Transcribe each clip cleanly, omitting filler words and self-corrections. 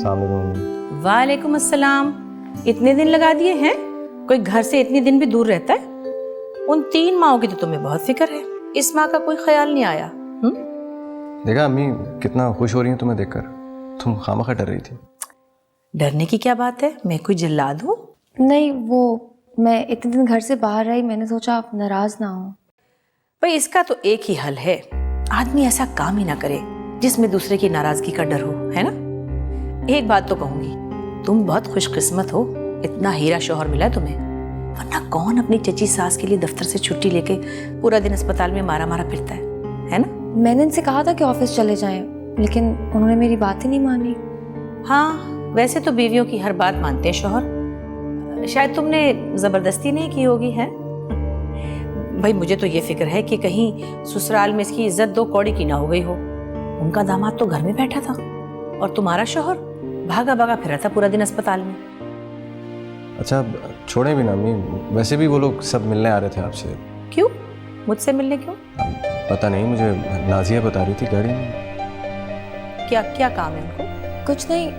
अस्सलाम वालेकुम। वालेकुम अस्सलाम। इतने दिन लगा दिए हैं? कोई घर से इतने दिन भी दूर रहता है? उन 3 माओं की तो तुम्हें बहुत फिक्र है, इस माँ का कोई ख्याल नहीं आया। देखा अम्मी कितना खुश हो रही हैं तुम्हें देखकर। तुम खामखा डर रही थी। डरने की क्या बात है? मैं कोई जल्लाद हूँ? नहीं, वो मैं इतने दिन घर से बाहर रही, मैंने सोचा आप नाराज ना हो। भाई इसका तो एक ही हल है, आदमी ऐसा काम ही ना करे जिसमें दूसरे की नाराजगी का डर हो, है ना? एक बात तो कहूंगी, तुम बहुत खुशकिस्मत हो, इतना हीरा शौहर मिला तुम्हें, वरना कौन अपनी चची सास के लिए दफ्तर से छुट्टी लेके पूरा दिन अस्पताल में मारा मारा फिरता है ना? मैंने इनसे कहा था कि ऑफिस चले जाएं, लेकिन उन्होंने मेरी बात ही नहीं मानी। हाँ, वैसे तो बीवियों की हर बात मानते हैं शौहर, शायद तुमने जबरदस्ती नहीं की होगी, है? भाई मुझे तो ये फिक्र है कि कहीं ससुराल में इसकी इज्जत 2 कौड़ी की ना हो गई हो। उनका दामाद तो घर में बैठा था और तुम्हारा शौहर भागा भागा फिरा था पूरा दिन अस्पताल में। अच्छा छोड़े भी ना अम्मी, वैसे भी वो लोग सब मिलने आ रहे थे आपसे। क्यों? मुझसे मिलने क्यों? पता नहीं, मुझे नाजिया बता रही थी गाड़ी में। क्या क्या काम है उनको? कुछ नहीं,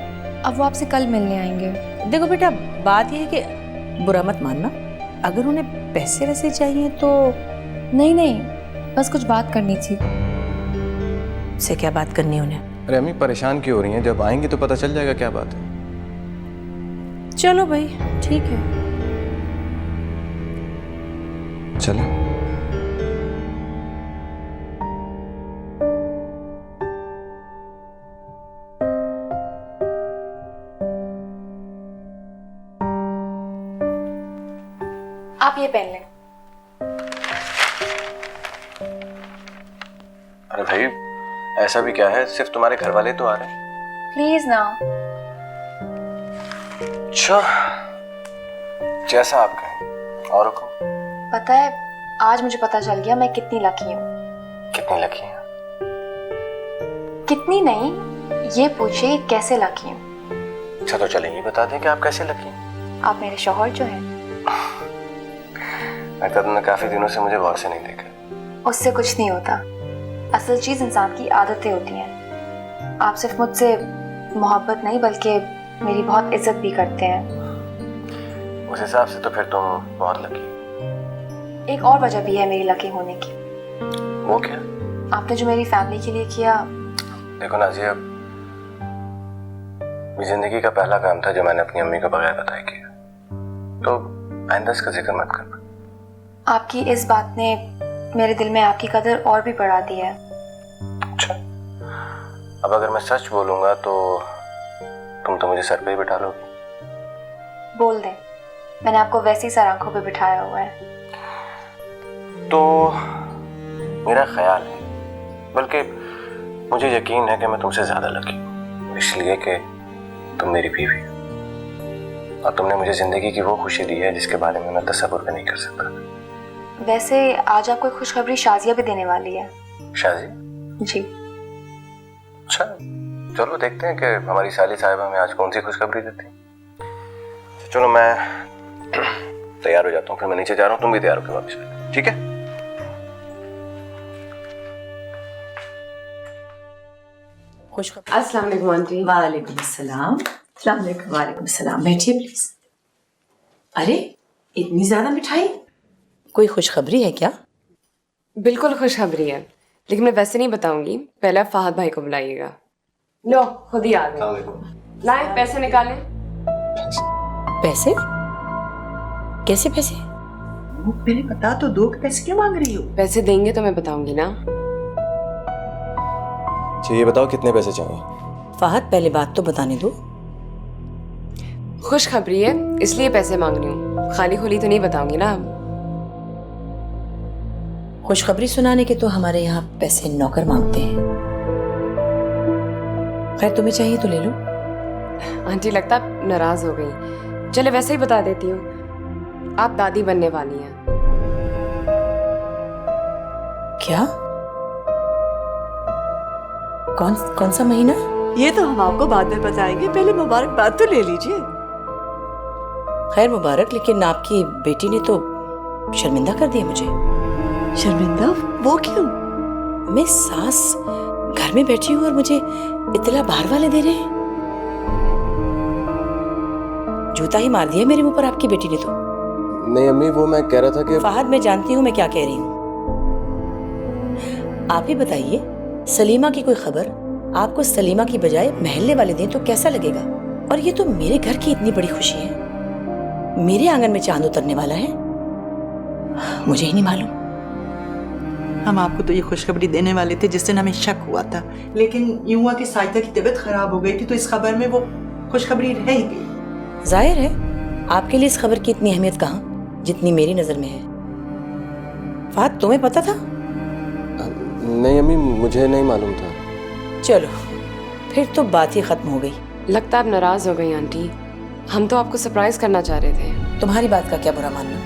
अब वो आपसे कल मिलने आएंगे। देखो बेटा, बात यह है कि बुरा मत मानना, अगर उन्हें पैसे वैसे चाहिए तो। नहीं, बस कुछ बात करनी थी। से क्या बात करनी उन्हें? अरे अम्मी परेशान क्यों हो रही हैं? जब आएंगी तो पता चल जाएगा क्या बात है। चलो भाई ठीक है, चले। आप ये पहन लें। अरे भाई ऐसा भी क्या है, सिर्फ तुम्हारे घर वाले तो आ रहे हैं। प्लीज ना। अच्छा जैसा आप कहें। और हुक्म? पता है, आज मुझे पता चल गया मैं कितनी लकी हूँ। कितनी लकी हैं? कितनी नहीं, ये पूछिए कैसे लकी हूँ। अच्छा तो चलें ये बता दें कि आप कैसे लकी हैं। आप मेरे शौहर जो हैं। लगता तुमने काफी दिनों से मुझे गौर से नहीं देखा। उससे कुछ नहीं होता, असल चीज इंसान की आदतें होती हैं। आप सिर्फ मुझसे मोहब्बत नहीं बल्कि मेरी बहुत इज्जत भी करते हैं। उस हिसाब से तो फिर तुम बहुत लकी हो। एक और वजह भी है मेरी लकी होने की। वो क्या? आपने जो मेरी फैमिली के लिए किया। देखो नाजिया, मेरी जिंदगी का पहला काम था जो मैंने अपनी अम्मी को बगैर बताए किया, तो आइंदा इसका जिक्र मत करना। आपकी इस बात ने मेरे दिल में आपकी कदर और भी बढ़ा दी है। अच्छा, अब अगर मैं सच बोलूंगा तो तुम तो मुझे सर पे ही बिठा लोगी। बोल दें, मैंने आपको वैसे ही सर आंखों पे बिठाया हुआ है। तो मेरा ख्याल है, बल्कि मुझे यकीन है कि मैं तुमसे ज्यादा लकी हूँ, इसलिए कि तुम मेरी बीवी हो और तुमने मुझे जिंदगी की वो खुशी दी है जिसके बारे में मैं तसव्वुर भी नहीं कर सकता। वैसे आज आपको खुशखबरी शाजिया भी देने वाली है। शाजी? जी। अच्छा चलो देखते हैं कि हमारी साली साहिबा हमें आज कौन सी खुशखबरी देती है। चलो मैं तैयार हो जाता हूँ, फिर मैं नीचे जा रहा हूँ, तुम भी तैयार होकर वापस आ जाओ, ठीक है? खुशखबरी। अस्सलाम वालेकुम आंटी। वालेकुम अस्सलाम। वालेकुम अस्सलाम। बैठिए प्लीज। अरे इतनी ज्यादा मिठाई, कोई खुशखबरी है क्या? बिल्कुल खुशखबरी है, लेकिन मैं वैसे नहीं बताऊंगी, पहले आप फहद भाई को बुलाइएगा। लो खुद ही आ गए। लाए पैसे निकालें। पैसे? कैसे पैसे? पहले बता तो दो कि पैसे क्यों मांग रही हो? पैसे देंगे तो मैं बताऊंगी ना। ये बताओ कितने पैसे चाहिए? फहद पहले बात तो बताने दो। खुशखबरी है इसलिए पैसे मांग रही हूँ, खाली खुली तो नहीं बताऊंगी ना। खुशखबरी सुनाने के तो हमारे यहाँ पैसे नौकर मांगते हैं। खैर तुम्हें चाहिए तो ले लो। आंटी लगता आप नाराज हो गई, चले वैसे ही बता देती हूँ, आप दादी बनने वाली हैं। क्या? कौन सा महीना? ये तो हम आपको बाद में बताएंगे, पहले मुबारकबाद तो ले लीजिए। खैर मुबारक, लेकिन आपकी बेटी ने तो शर्मिंदा कर दिया मुझे। शर्मिंदा? वो क्यों? मैं सास घर में बैठी हूँ और मुझे इतला बाहर वाले दे रहे हैं। जूता ही मार दिया मेरे मुंह पर आपकी बेटी ने तो। नहीं अम्मी, वो मैं कह रहा था कि फहद, मैं जानती हूँ मैं क्या कह रही हूँ। आप ही बताइए, सलीमा की कोई खबर आपको सलीमा की बजाय महल्ले वाले दें तो कैसा लगेगा? और ये तो मेरे घर की इतनी बड़ी खुशी है, मेरे आंगन में चांद उतरने वाला है, मुझे ही नहीं मालूम। हम आपको तो ये खुशखबरी देने वाले थे जिस दिन हमें शक हुआ था, लेकिन यूं हुआ कि साइदा की तबीयत खराब हो गई थी तो इस खबर में वो खुशखबरी रह ही गई। जाहिर है आपके लिए इस खबर की इतनी अहमियत कहाँ जितनी मेरी नजर में है। फहद, तुम्हें पता था? नहीं अम्मी, मुझे नहीं मालूम था। चलो फिर तो बात ही खत्म हो गई। लगता आप नाराज हो गई आंटी। हम तो आपको सरप्राइज करना चाह रहे थे। तुम्हारी बात का क्या बुरा मानना,